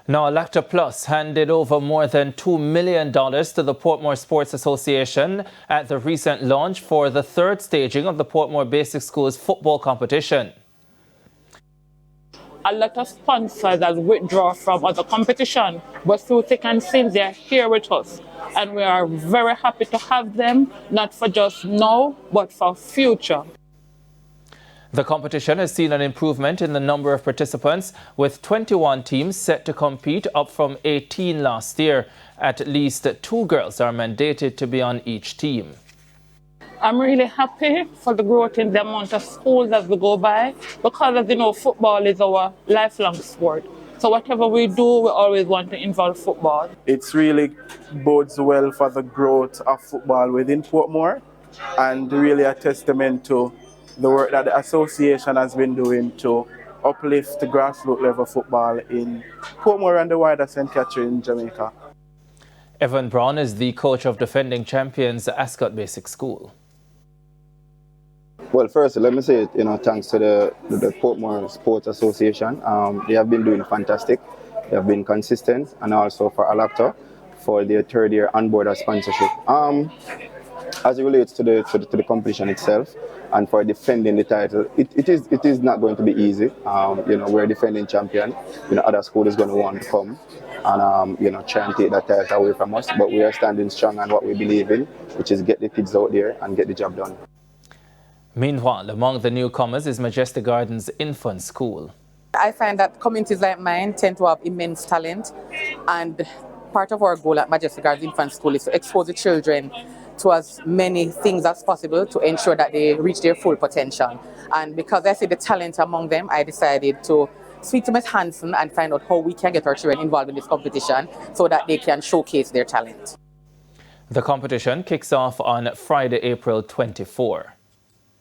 Now, Lacta Plus handed over more than $2 million to the Portmore Sports Association at the recent launch for the third staging of the Portmore Basic Schools football competition. A lot of sponsors have withdrawn from other competition, but through thick and thin, they are here with us. And we are very happy to have them, not for just now, but for future. The competition has seen an improvement in the number of participants, with 21 teams set to compete, up from 18 last year. At least 2 girls are mandated to be on each team. I'm really happy for the growth in the amount of schools as we go by, because as you know, football is our lifelong sport. So whatever we do, we always want to involve football. It's really bodes well for the growth of football within Portmore, and really a testament to the work that the association has been doing to uplift the grassroots level football in Portmore and the wider St. Catherine, Jamaica. Evan Brown is the coach of defending champions Ascot Basic School. Well, first, let me say, thanks to the Portmore Sports Association. They have been doing fantastic. They have been consistent, and also for Alacta for their third year on board as sponsorship. As it relates to the competition itself, and for defending the title, it is not going to be easy. We're a defending champion. Other school is going to want to come and try and take that title away from us. But we are standing strong on what we believe in, which is get the kids out there and get the job done. Meanwhile, among the newcomers is Majestic Gardens Infant School. I find that communities like mine tend to have immense talent, and part of our goal at Majestic Gardens Infant School is to expose the children to as many things as possible to ensure that they reach their full potential. And because I see the talent among them, I decided to speak to Ms. Hansen and find out how we can get our children involved in this competition so that they can showcase their talent. The competition kicks off on Friday, April 24.